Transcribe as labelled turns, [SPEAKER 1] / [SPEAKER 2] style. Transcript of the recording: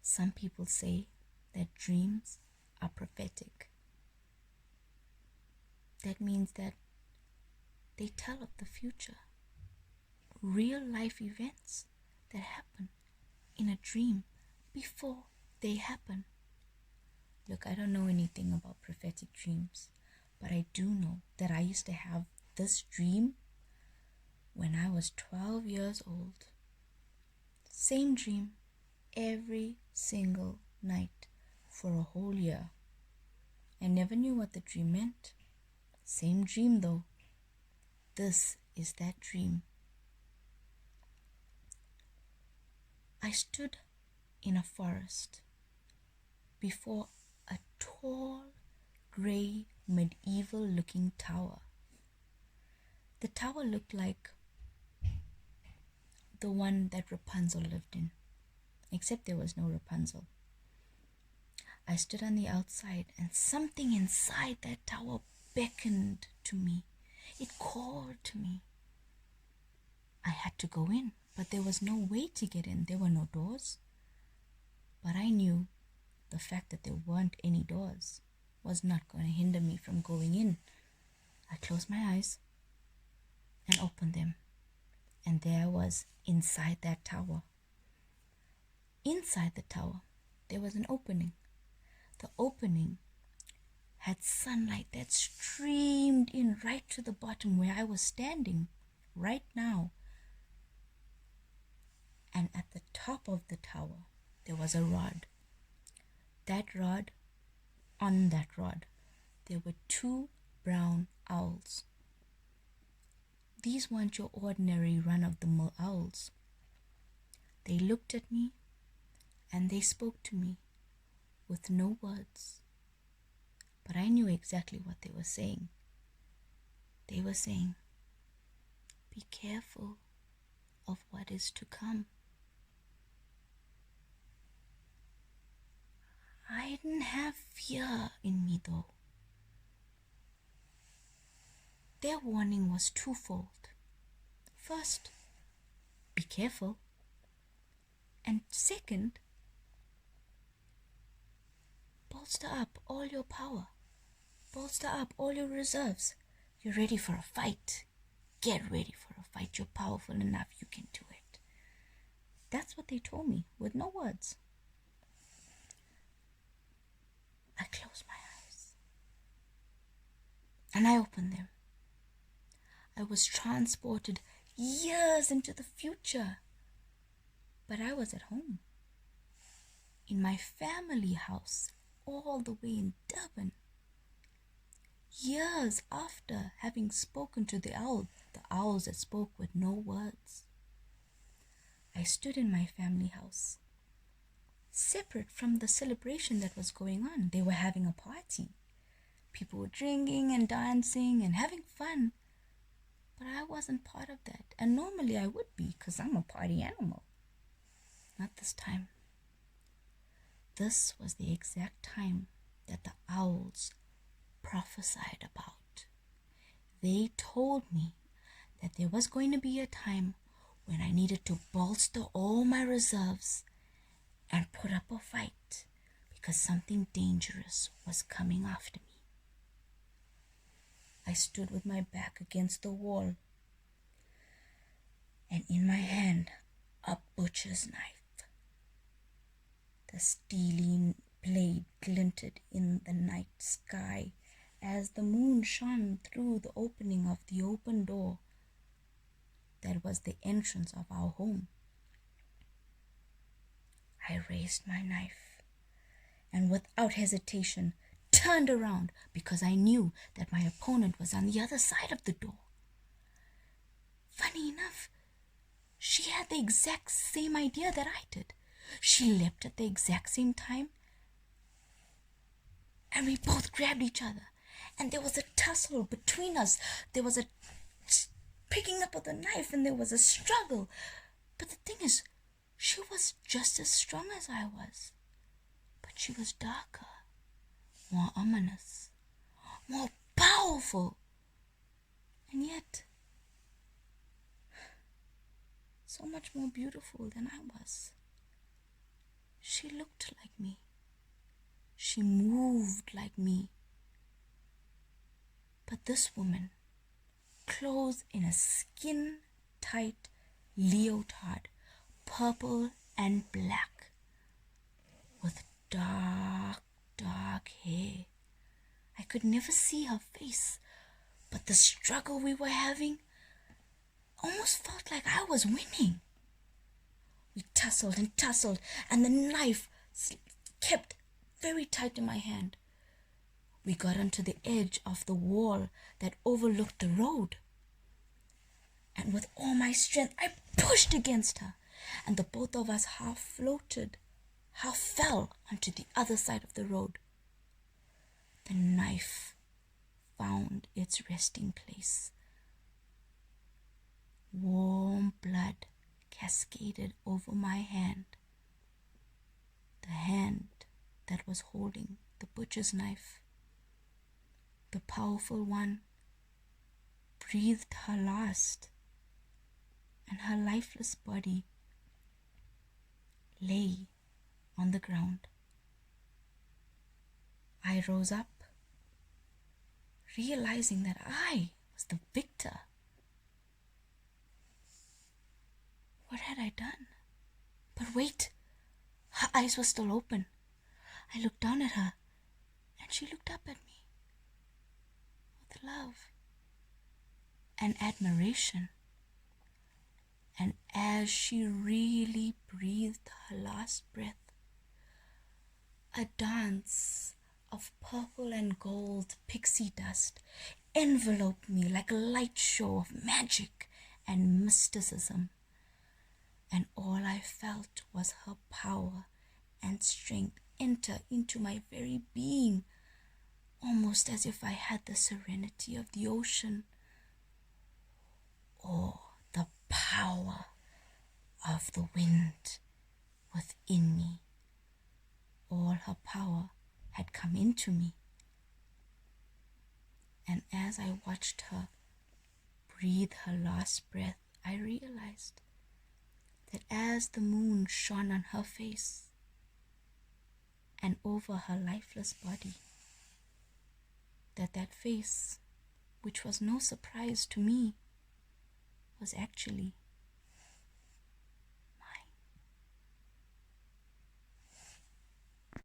[SPEAKER 1] Some people say that dreams are prophetic. That means that they tell of the future, real life events that happen in a dream before they happen. Look, I don't know anything about prophetic dreams, but I do know that I used to have this dream when I was 12 years old. Same dream every single night for a whole year. I never knew what the dream meant. Same dream though. This is that dream. I stood in a forest before a tall, grey, medieval-looking tower. The tower looked like the one that Rapunzel lived in, except there was no Rapunzel. I stood on the outside, and something inside that tower beckoned to me. It called to me. I had to go in, but there was no way to get in. There were no doors. But I knew the fact that there weren't any doors was not going to hinder me from going in. I closed my eyes and opened them, and there I was inside that tower. Inside the tower, there was an opening. The opening had sunlight that streamed in right to the bottom where I was standing right now. And at the top of the tower, there was a rod. On that rod, there were 2 brown owls. These weren't your ordinary run-of-the-mill owls. They looked at me and they spoke to me with no words. But I knew exactly what they were saying. They were saying, "Be careful of what is to come." I didn't have fear in me though. Their warning was twofold. First, be careful. And second, bolster up all your power. Bolster up all your reserves. You're ready for a fight. Get ready for a fight. You're powerful enough. You can do it. That's what they told me with no words. I closed my eyes and I opened them. I was transported years into the future, but I was at home in my family house all the way in Durban. Years after having spoken to the owls that spoke with no words, I stood in my family house, separate from the celebration that was going on. They were having a party. People were drinking and dancing and having fun. But I wasn't part of that. And normally I would be, because I'm a party animal. Not this time. This was the exact time that the owls prophesied about. They told me that there was going to be a time when I needed to bolster all my reserves and put up a fight because something dangerous was coming after me. I stood with my back against the wall, and in my hand a butcher's knife. The steely blade glinted in the night sky as the moon shone through the opening of the open door that was the entrance of our home. I raised my knife and without hesitation turned around because I knew that my opponent was on the other side of the door. Funny enough, she had the exact same idea that I did. She leapt at the exact same time, and we both grabbed each other, and there was a tussle between us. There was a picking up of the knife, and there was a struggle. But the thing is, she was just as strong as I was, but she was darker, more ominous, more powerful, and yet so much more beautiful than I was. She she looked like me. She moved like me. But this woman, clothed in a skin-tight leotard, purple and black, with dark, dark hair. I could never see her face, but the struggle we were having almost felt like I was winning. We tussled and tussled, and the knife kept very tight in my hand. We got onto the edge of the wall that overlooked the road. And with all my strength, I pushed against her, and the both of us half floated, half fell onto the other side of the road. The knife found its resting place. Warm blood cascaded over my hand, the hand that was holding the butcher's knife. The powerful one breathed her last, and her lifeless body lay on the ground. I rose up, realizing that I was the victor. What had I done? But wait, her eyes were still open. I looked down at her, and she looked up at me with love and admiration. And as she really breathed her last breath, a dance of purple and gold pixie dust enveloped me like a light show of magic and mysticism. And all I felt was her power and strength enter into my very being, almost as if I had the serenity of the ocean or the power of the wind within me. All her power had come into me. And as I watched her breathe her last breath, I realized that as the moon shone on her face and over her lifeless body, that face, which was no surprise to me, was actually